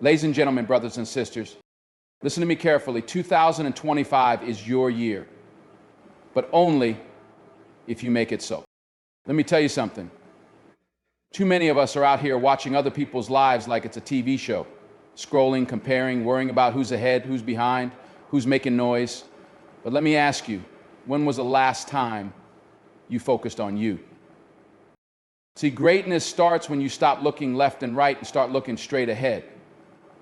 Ladies and gentlemen, brothers and sisters, listen to me carefully. 2025 is your year, but only if you make it so. Let me tell you something. Too many of us are out here watching other people's lives like it's a TV show, scrolling, comparing, worrying about who's ahead, who's behind, who's making noise. But let me ask you, when was the last time you focused on you? See, greatness starts when you stop looking left and right and start looking straight ahead.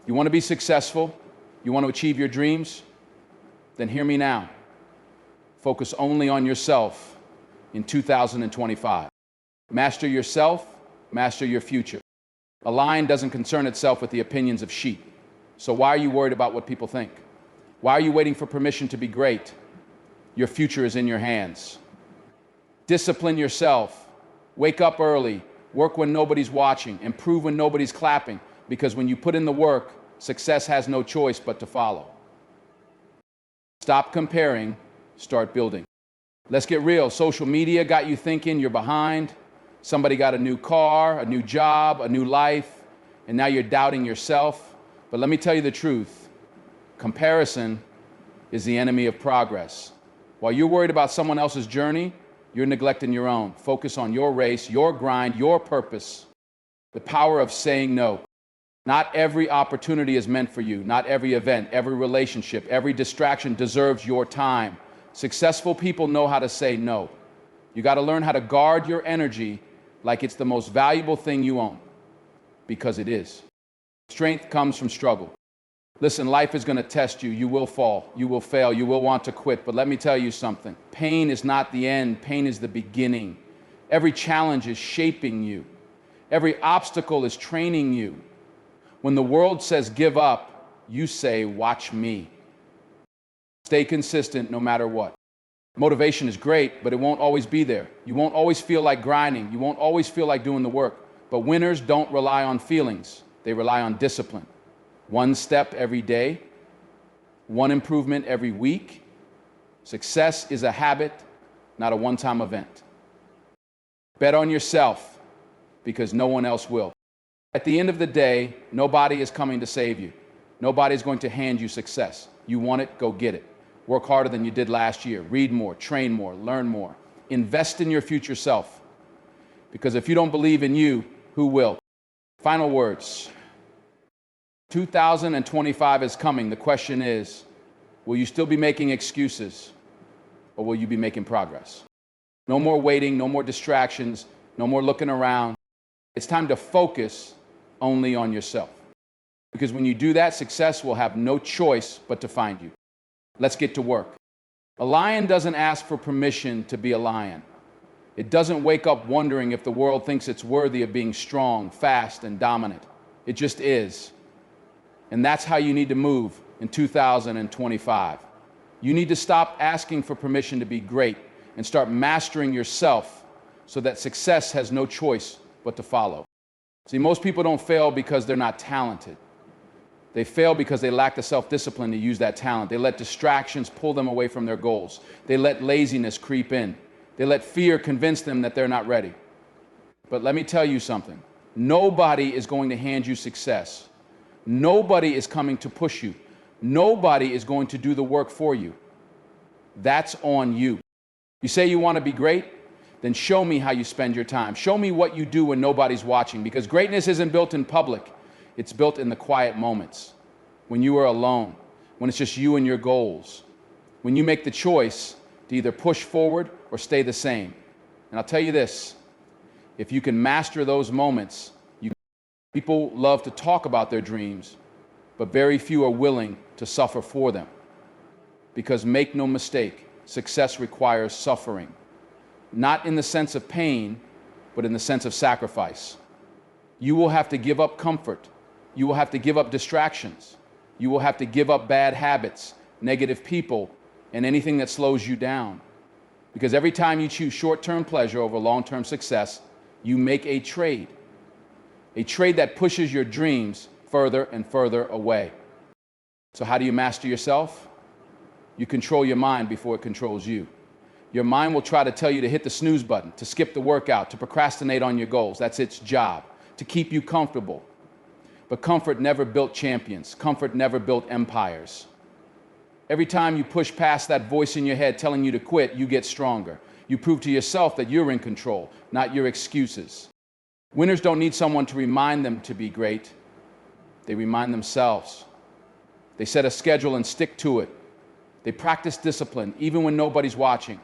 You want to be successful? You want to achieve your dreams? Then hear me now. Focus only on yourself in 2025. Master yourself, master your future. A lion doesn't concern itself with the opinions of sheep. So why are you worried about what people think? Why are you waiting for permission to be great? Your future is in your hands. Discipline yourself. Wake up early. Work when nobody's watching. Improve when nobody's clapping. Because when you put in the work, success has no choice but to follow. Stop comparing. Start building. Let's get real. Social media got you thinking you're behind. Somebody got a new car, a new job, a new life, and now you're doubting yourself. But let me tell you the truth. Comparison is the enemy of progress. While you're worried about someone else's journey, you're neglecting your own. Focus on your race, your grind, your purpose. The power of saying no. Not every opportunity is meant for you. Not every event, every relationship, every distraction deserves your time. Successful people know how to say no. You got to learn how to guard your energy like it's the most valuable thing you own, because it is. Strength comes from struggle. Listen, life is going to test you. You will fall. You will fail. You will want to quit. But let me tell you something. Pain is not the end. Pain is the beginning. Every challenge is shaping you. Every obstacle is training you. When the world says give up, you say, watch me. Stay consistent no matter what. Motivation is great, but it won't always be there. You won't always feel like grinding. You won't always feel like doing the work. But winners don't rely on feelings. They rely on discipline. One step every day, one improvement every week. Success is a habit, not a one-time event. Bet on yourself, because no one else will. At the end of the day, nobody is coming to save you. Nobody is going to hand you success. You want it, go get it. Work harder than you did last year. Read more, train more, learn more. Invest in your future self. Because if you don't believe in you, who will? Final words. 2025 is coming. The question is, will you still be making excuses, or will you be making progress? No more waiting, no more distractions, no more looking around. It's time to focus only on yourself. Because when you do that, success will have no choice but to find you. Let's get to work. A lion doesn't ask for permission to be a lion. It doesn't wake up wondering if the world thinks it's worthy of being strong, fast, and dominant. It just is. And that's how you need to move in 2025. You need to stop asking for permission to be great and start mastering yourself so that success has no choice but to follow. See, most people don't fail because they're not talented. They fail because they lack the self-discipline to use that talent. They let distractions pull them away from their goals. They let laziness creep in. They let fear convince them that they're not ready. But let me tell you something. Nobody is going to hand you success. Nobody is coming to push you. Nobody is going to do the work for you. That's on you. You say you want to be great? Then show me how you spend your time. Show me what you do when nobody's watching, because greatness isn't built in public. It's built in the quiet moments, when you are alone, when it's just you and your goals, when you make the choice to either push forward or stay the same. And I'll tell you this, if you can master those moments, people love to talk about their dreams, but very few are willing to suffer for them. Because make no mistake, success requires suffering. Not in the sense of pain, but in the sense of sacrifice. You will have to give up comfort. You will have to give up distractions. You will have to give up bad habits, negative people, and anything that slows you down. Because every time you choose short-term pleasure over long-term success, you make a trade that pushes your dreams further and further away. So how do you master yourself? You control your mind before it controls you. Your mind will try to tell you to hit the snooze button, to skip the workout, to procrastinate on your goals. That's its job, to keep you comfortable. But comfort never built champions. Comfort never built empires. Every time you push past that voice in your head telling you to quit, you get stronger. You prove to yourself that you're in control, not your excuses. Winners don't need someone to remind them to be great. They remind themselves. They set a schedule and stick to it. They practice discipline even when nobody's watching.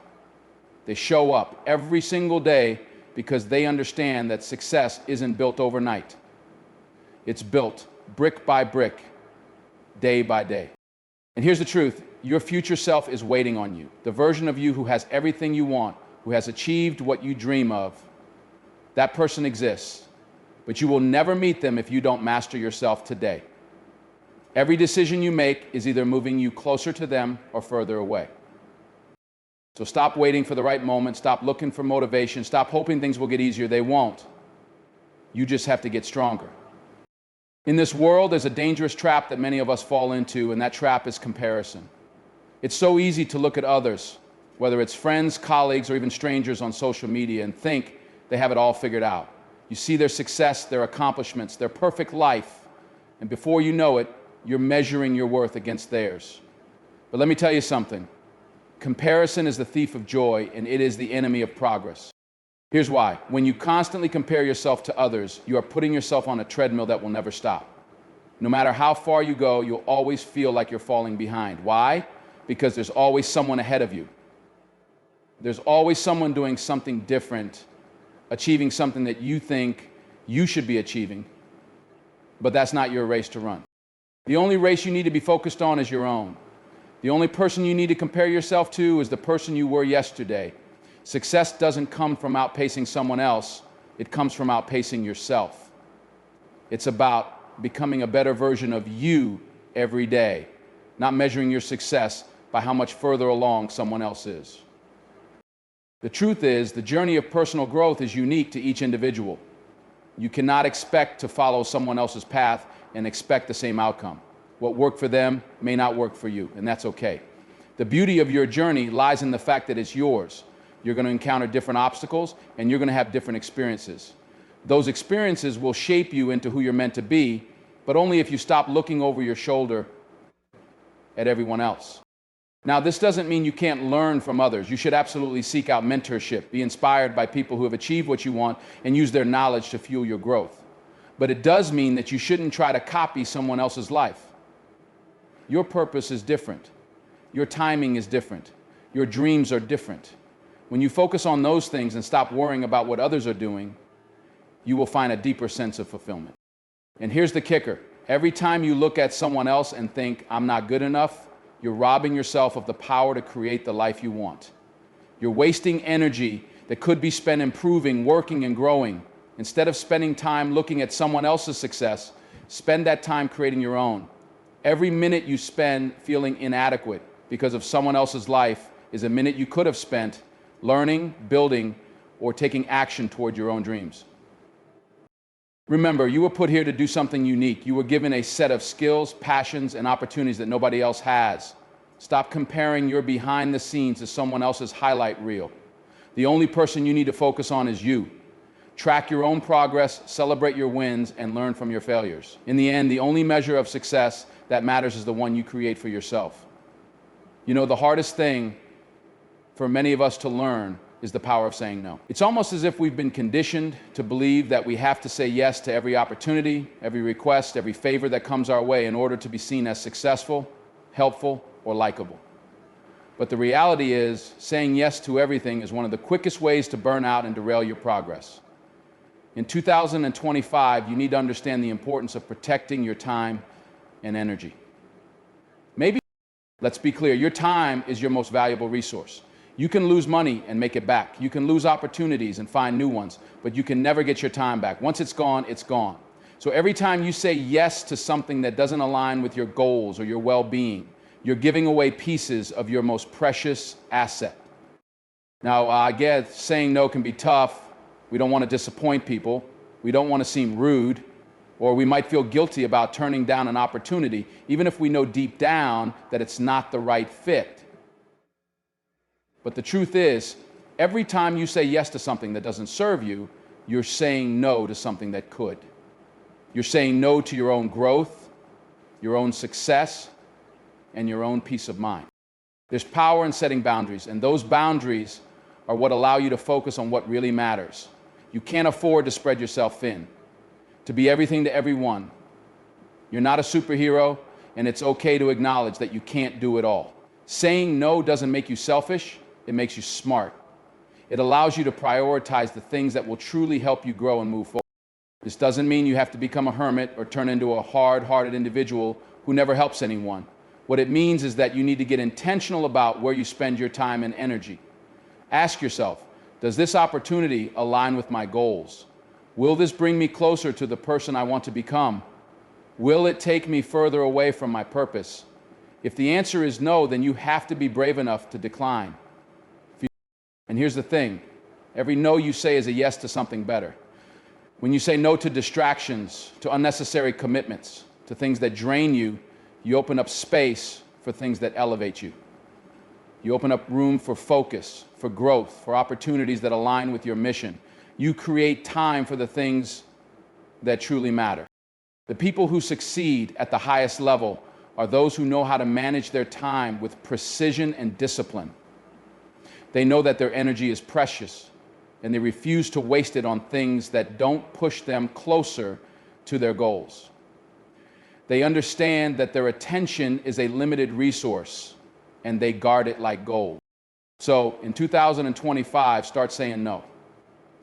They show up every single day because they understand that success isn't built overnight. It's built brick by brick, day by day. And here's the truth, your future self is waiting on you. The version of you who has everything you want, who has achieved what you dream of, that person exists. But you will never meet them if you don't master yourself today. Every decision you make is either moving you closer to them or further away. So stop waiting for the right moment, stop looking for motivation, stop hoping things will get easier. They won't. You just have to get stronger. In this world, there's a dangerous trap that many of us fall into, and that trap is comparison. It's so easy to look at others, whether it's friends, colleagues, or even strangers on social media, and think they have it all figured out. You see their success, their accomplishments, their perfect life, and before you know it, you're measuring your worth against theirs. But let me tell you something. Comparison is the thief of joy, and it is the enemy of progress. Here's why. When you constantly compare yourself to others, you are putting yourself on a treadmill that will never stop. No matter how far you go, you'll always feel like you're falling behind. Why? Because there's always someone ahead of you. There's always someone doing something different, achieving something that you think you should be achieving, but that's not your race to run. The only race you need to be focused on is your own. The only person you need to compare yourself to is the person you were yesterday. Success doesn't come from outpacing someone else. It comes from outpacing yourself. It's about becoming a better version of you every day, not measuring your success by how much further along someone else is. The truth is, the journey of personal growth is unique to each individual. You cannot expect to follow someone else's path and expect the same outcome. What worked for them may not work for you, and that's okay. The beauty of your journey lies in the fact that it's yours. You're going to encounter different obstacles, and you're going to have different experiences. Those experiences will shape you into who you're meant to be, but only if you stop looking over your shoulder at everyone else. Now, this doesn't mean you can't learn from others. You should absolutely seek out mentorship, be inspired by people who have achieved what you want, and use their knowledge to fuel your growth. But it does mean that you shouldn't try to copy someone else's life. Your purpose is different. Your timing is different. Your dreams are different. When you focus on those things and stop worrying about what others are doing, you will find a deeper sense of fulfillment. And here's the kicker. Every time you look at someone else and think, I'm not good enough, you're robbing yourself of the power to create the life you want. You're wasting energy that could be spent improving, working, and growing. Instead of spending time looking at someone else's success, spend that time creating your own. Every minute you spend feeling inadequate because of someone else's life is a minute you could have spent learning, building, or taking action toward your own dreams. Remember, you were put here to do something unique. You were given a set of skills, passions, and opportunities that nobody else has. Stop comparing your behind the scenes to someone else's highlight reel. The only person you need to focus on is you. Track your own progress, celebrate your wins, and learn from your failures. In the end, the only measure of success that matters is the one you create for yourself. You know, the hardest thing for many of us to learn is the power of saying no. It's almost as if we've been conditioned to believe that we have to say yes to every opportunity, every request, every favor that comes our way in order to be seen as successful, helpful, or likable. But the reality is, saying yes to everything is one of the quickest ways to burn out and derail your progress. In 2025, you need to understand the importance of protecting your time and energy. Maybe, let's be clear, your time is your most valuable resource. You can lose money and make it back. You can lose opportunities and find new ones, but you can never get your time back. Once it's gone, it's gone. So every time you say yes to something that doesn't align with your goals or your well-being, you're giving away pieces of your most precious asset. Now, I guess saying no can be tough. We don't want to disappoint people. We don't want to seem rude, or we might feel guilty about turning down an opportunity, even if we know deep down that it's not the right fit. But the truth is, every time you say yes to something that doesn't serve you, you're saying no to something that could. You're saying no to your own growth, your own success, and your own peace of mind. There's power in setting boundaries, and those boundaries are what allow you to focus on what really matters. You can't afford to spread yourself thin, to be everything to everyone. You're not a superhero, and it's okay to acknowledge that you can't do it all. Saying no doesn't make you selfish, it makes you smart. It allows you to prioritize the things that will truly help you grow and move forward. This doesn't mean you have to become a hermit or turn into a hard-hearted individual who never helps anyone. What it means is that you need to get intentional about where you spend your time and energy. Ask yourself, does this opportunity align with my goals? Will this bring me closer to the person I want to become? Will it take me further away from my purpose? If the answer is no, then you have to be brave enough to decline. And here's the thing, every no you say is a yes to something better. When you say no to distractions, to unnecessary commitments, to things that drain you, you open up space for things that elevate you. You open up room for focus, for growth, for opportunities that align with your mission. You create time for the things that truly matter. The people who succeed at the highest level are those who know how to manage their time with precision and discipline. They know that their energy is precious, and they refuse to waste it on things that don't push them closer to their goals. They understand that their attention is a limited resource, and they guard it like gold. So in 2025, start saying no.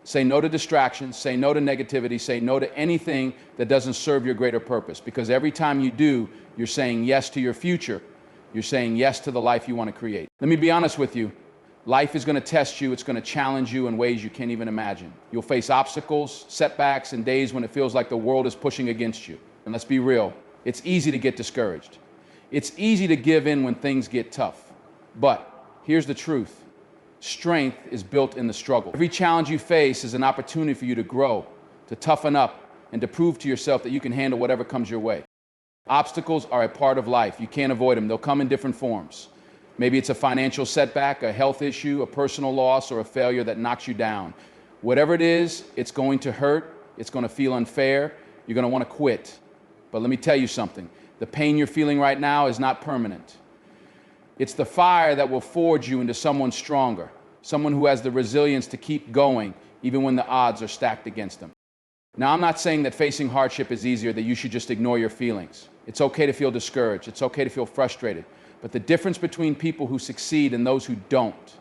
Say no to distractions, say no to negativity, say no to anything that doesn't serve your greater purpose. Because every time you do, you're saying yes to your future. You're saying yes to the life you want to create. Let me be honest with you. Life is going to test you. It's going to challenge you in ways you can't even imagine. You'll face obstacles, setbacks, and days when it feels like the world is pushing against you. And let's be real. It's easy to get discouraged. It's easy to give in when things get tough. But here's the truth. Strength is built in the struggle. Every challenge you face is an opportunity for you to grow, to toughen up, and to prove to yourself that you can handle whatever comes your way. Obstacles are a part of life. You can't avoid them. They'll come in different forms. Maybe it's a financial setback, a health issue, a personal loss, or a failure that knocks you down. Whatever it is, it's going to hurt. It's going to feel unfair. You're going to want to quit. But let me tell you something. The pain you're feeling right now is not permanent. It's the fire that will forge you into someone stronger, someone who has the resilience to keep going even when the odds are stacked against them. Now, I'm not saying that facing hardship is easier, that you should just ignore your feelings. It's okay to feel discouraged. It's okay to feel frustrated. But the difference between people who succeed and those who don't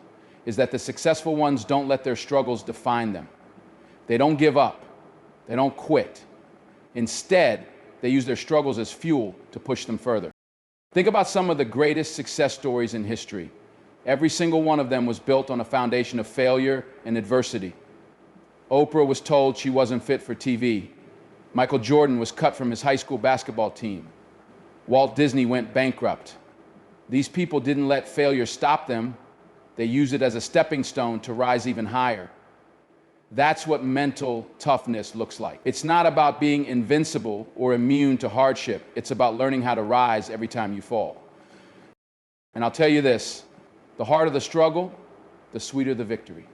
is that the successful ones don't let their struggles define them. They don't give up. They don't quit. Instead, they use their struggles as fuel to push them further. Think about some of the greatest success stories in history. Every single one of them was built on a foundation of failure and adversity. Oprah was told she wasn't fit for TV. Michael Jordan was cut from his high school basketball team. Walt Disney went bankrupt. These people didn't let failure stop them. They used it as a stepping stone to rise even higher. That's what mental toughness looks like. It's not about being invincible or immune to hardship. It's about learning how to rise every time you fall. And I'll tell you this, the harder the struggle, the sweeter the victory.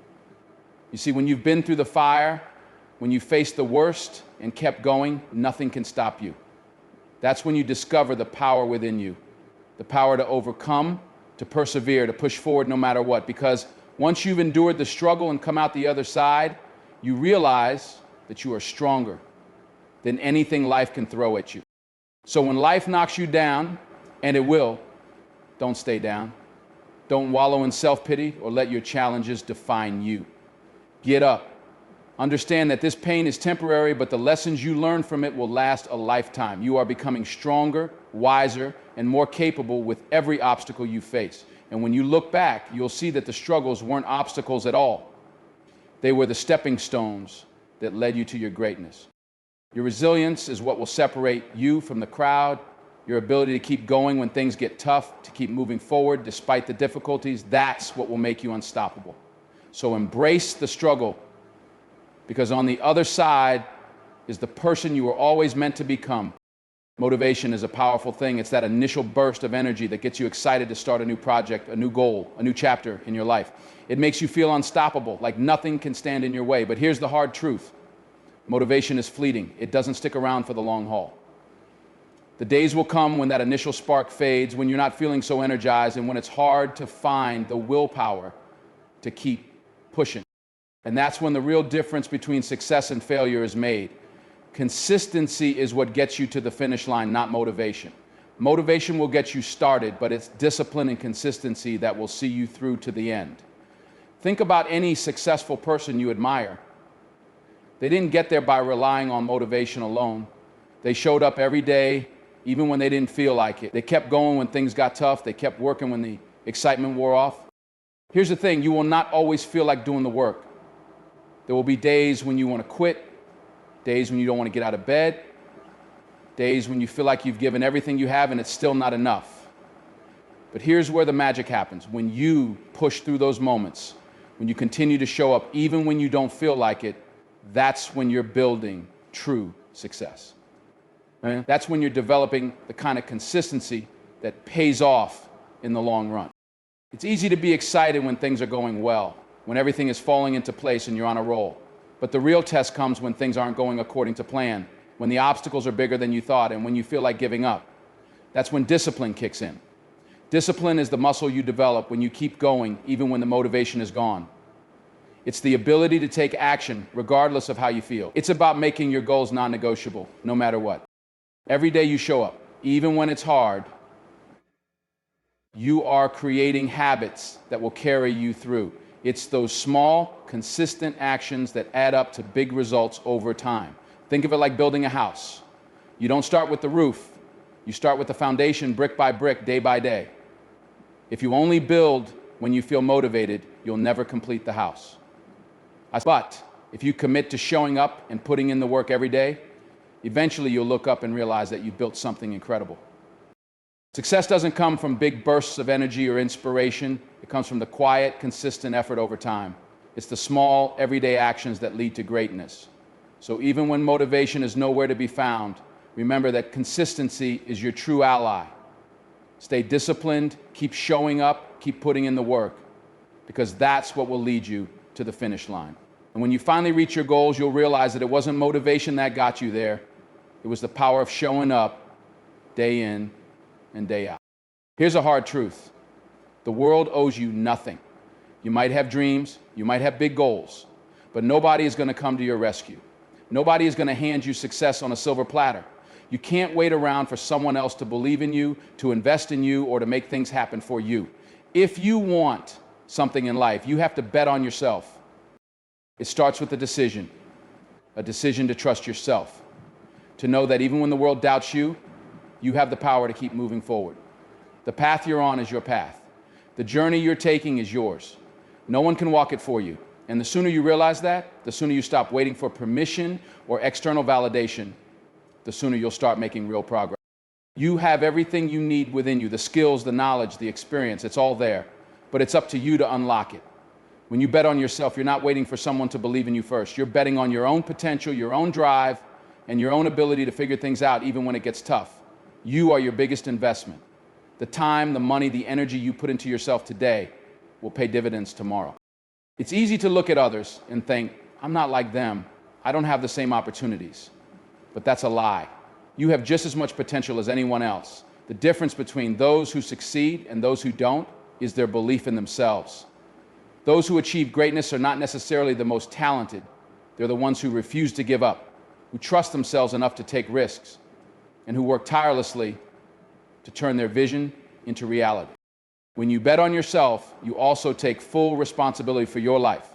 You see, when you've been through the fire, when you faced the worst and kept going, nothing can stop you. That's when you discover the power within you, the power to overcome, to persevere, to push forward no matter what. Because once you've endured the struggle and come out the other side, you realize that you are stronger than anything life can throw at you. So when life knocks you down, and it will, don't stay down. Don't wallow in self-pity or let your challenges define you. Get up. Understand that this pain is temporary, but the lessons you learn from it will last a lifetime. You are becoming stronger, wiser, and more capable with every obstacle you face. And when you look back, you'll see that the struggles weren't obstacles at all. They were the stepping stones that led you to your greatness. Your resilience is what will separate you from the crowd. Your ability to keep going when things get tough, to keep moving forward despite the difficulties, that's what will make you unstoppable. So embrace the struggle, because on the other side is the person you were always meant to become. Motivation is a powerful thing. It's that initial burst of energy that gets you excited to start a new project, a new goal, a new chapter in your life. It makes you feel unstoppable, like nothing can stand in your way. But here's the hard truth. Motivation is fleeting. It doesn't stick around for the long haul. The days will come when that initial spark fades, when you're not feeling so energized, and when it's hard to find the willpower to keep pushing. And that's when the real difference between success and failure is made. Consistency is what gets you to the finish line, not motivation. Motivation will get you started, but it's discipline and consistency that will see you through to the end. Think about any successful person you admire. They didn't get there by relying on motivation alone. They showed up every day, even when they didn't feel like it. They kept going when things got tough. They kept working when the excitement wore off. Here's the thing, you will not always feel like doing the work. There will be days when you want to quit, days when you don't want to get out of bed, days when you feel like you've given everything you have and it's still not enough. But here's where the magic happens. When you push through those moments, when you continue to show up even when you don't feel like it, that's when you're building true success. Right? That's when you're developing the kind of consistency that pays off in the long run. It's easy to be excited when things are going well, when everything is falling into place and you're on a roll. But the real test comes when things aren't going according to plan, when the obstacles are bigger than you thought, and when you feel like giving up. That's when discipline kicks in. Discipline is the muscle you develop when you keep going, even when the motivation is gone. It's the ability to take action regardless of how you feel. It's about making your goals non-negotiable, no matter what. Every day you show up, even when it's hard, you are creating habits that will carry you through. It's those small, consistent actions that add up to big results over time. Think of it like building a house. You don't start with the roof. You start with the foundation brick by brick, day by day. If you only build when you feel motivated, you'll never complete the house. But if you commit to showing up and putting in the work every day, eventually you'll look up and realize that you built something incredible. Success doesn't come from big bursts of energy or inspiration. It comes from the quiet, consistent effort over time. It's the small, everyday actions that lead to greatness. So even when motivation is nowhere to be found, remember that consistency is your true ally. Stay disciplined, keep showing up, keep putting in the work, because that's what will lead you to the finish line. And when you finally reach your goals, you'll realize that it wasn't motivation that got you there. It was the power of showing up day in and day out. Here's a hard truth. The world owes you nothing. You might have dreams, you might have big goals, but nobody is going to come to your rescue. Nobody is going to hand you success on a silver platter. You can't wait around for someone else to believe in you, to invest in you, or to make things happen for you. If you want something in life, you have to bet on yourself. It starts with a decision to trust yourself, to know that even when the world doubts you, you have the power to keep moving forward. The path you're on is your path. The journey you're taking is yours. No one can walk it for you. And the sooner you realize that, the sooner you stop waiting for permission or external validation, the sooner you'll start making real progress. You have everything you need within you, the skills, the knowledge, the experience, it's all there. But it's up to you to unlock it. When you bet on yourself, you're not waiting for someone to believe in you first. You're betting on your own potential, your own drive, and your own ability to figure things out even when it gets tough. You are your biggest investment. The time, the money, the energy you put into yourself today will pay dividends tomorrow. It's easy to look at others and think, I'm not like them. I don't have the same opportunities. But that's a lie. You have just as much potential as anyone else. The difference between those who succeed and those who don't is their belief in themselves. Those who achieve greatness are not necessarily the most talented. They're the ones who refuse to give up, who trust themselves enough to take risks, and who work tirelessly to turn their vision into reality. When you bet on yourself, you also take full responsibility for your life.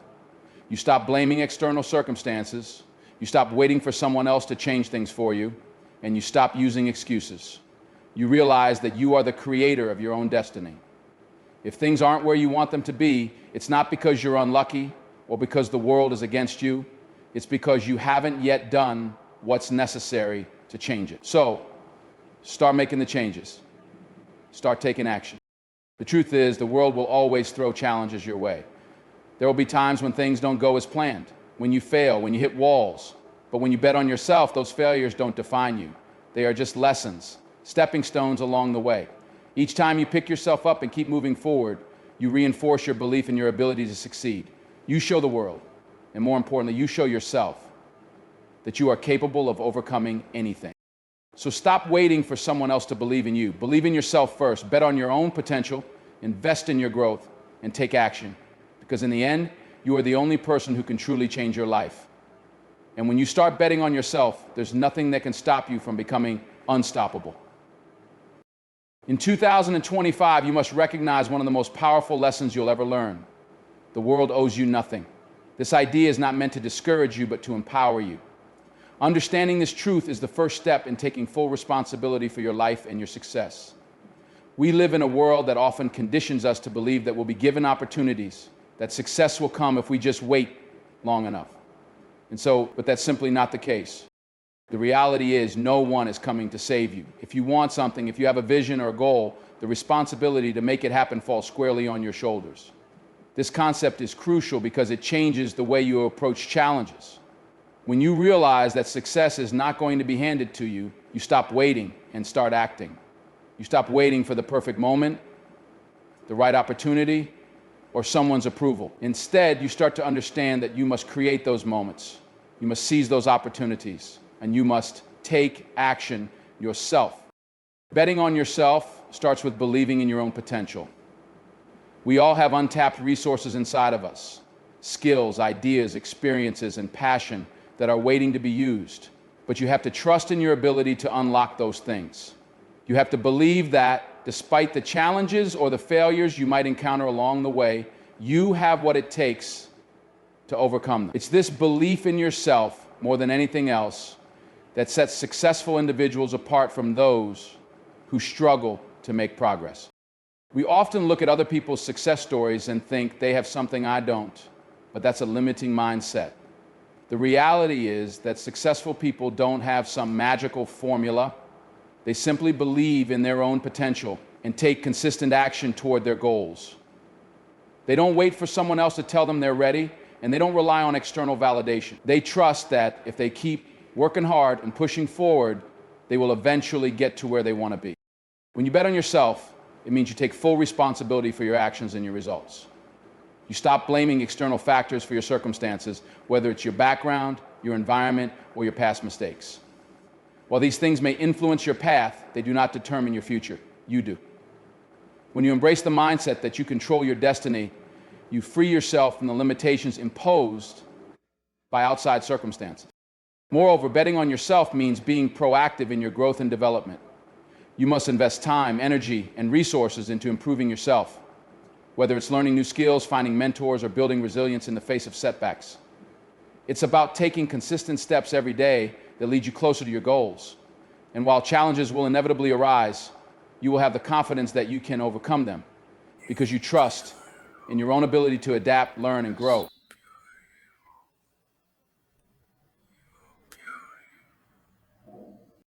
You stop blaming external circumstances, you stop waiting for someone else to change things for you, and you stop using excuses. You realize that you are the creator of your own destiny. If things aren't where you want them to be, it's not because you're unlucky or because the world is against you. It's because you haven't yet done what's necessary to change it. So, start making the changes. Start taking action. The truth is, the world will always throw challenges your way. There will be times when things don't go as planned, when you fail, when you hit walls. But when you bet on yourself, those failures don't define you. They are just lessons, stepping stones along the way. Each time you pick yourself up and keep moving forward, you reinforce your belief in your ability to succeed. You show the world, and more importantly, you show yourself that you are capable of overcoming anything. So stop waiting for someone else to believe in you. Believe in yourself first. Bet on your own potential, invest in your growth, and take action. Because in the end, you are the only person who can truly change your life. And when you start betting on yourself, there's nothing that can stop you from becoming unstoppable. In 2025, you must recognize one of the most powerful lessons you'll ever learn. The world owes you nothing. This idea is not meant to discourage you, but to empower you. Understanding this truth is the first step in taking full responsibility for your life and your success. We live in a world that often conditions us to believe that we'll be given opportunities, that success will come if we just wait long enough. But that's simply not the case. The reality is no one is coming to save you. If you want something, if you have a vision or a goal, the responsibility to make it happen falls squarely on your shoulders. This concept is crucial because it changes the way you approach challenges. When you realize that success is not going to be handed to you, you stop waiting and start acting. You stop waiting for the perfect moment, the right opportunity, or someone's approval. Instead, you start to understand that you must create those moments. You must seize those opportunities, and you must take action yourself. Betting on yourself starts with believing in your own potential. We all have untapped resources inside of us, skills, ideas, experiences, and passion that are waiting to be used. But you have to trust in your ability to unlock those things. You have to believe that despite the challenges or the failures you might encounter along the way, you have what it takes to overcome them. It's this belief in yourself, more than anything else, that sets successful individuals apart from those who struggle to make progress. We often look at other people's success stories and think they have something I don't, but that's a limiting mindset. The reality is that successful people don't have some magical formula. They simply believe in their own potential and take consistent action toward their goals. They don't wait for someone else to tell them they're ready, and they don't rely on external validation. They trust that if they keep working hard and pushing forward, they will eventually get to where they want to be. When you bet on yourself, it means you take full responsibility for your actions and your results. You stop blaming external factors for your circumstances, whether it's your background, your environment, or your past mistakes. While these things may influence your path, they do not determine your future. You do. When you embrace the mindset that you control your destiny, you free yourself from the limitations imposed by outside circumstances. Moreover, betting on yourself means being proactive in your growth and development. You must invest time, energy, and resources into improving yourself, whether it's learning new skills, finding mentors, or building resilience in the face of setbacks. It's about taking consistent steps every day that lead you closer to your goals. And while challenges will inevitably arise, you will have the confidence that you can overcome them because you trust in your own ability to adapt, learn, and grow.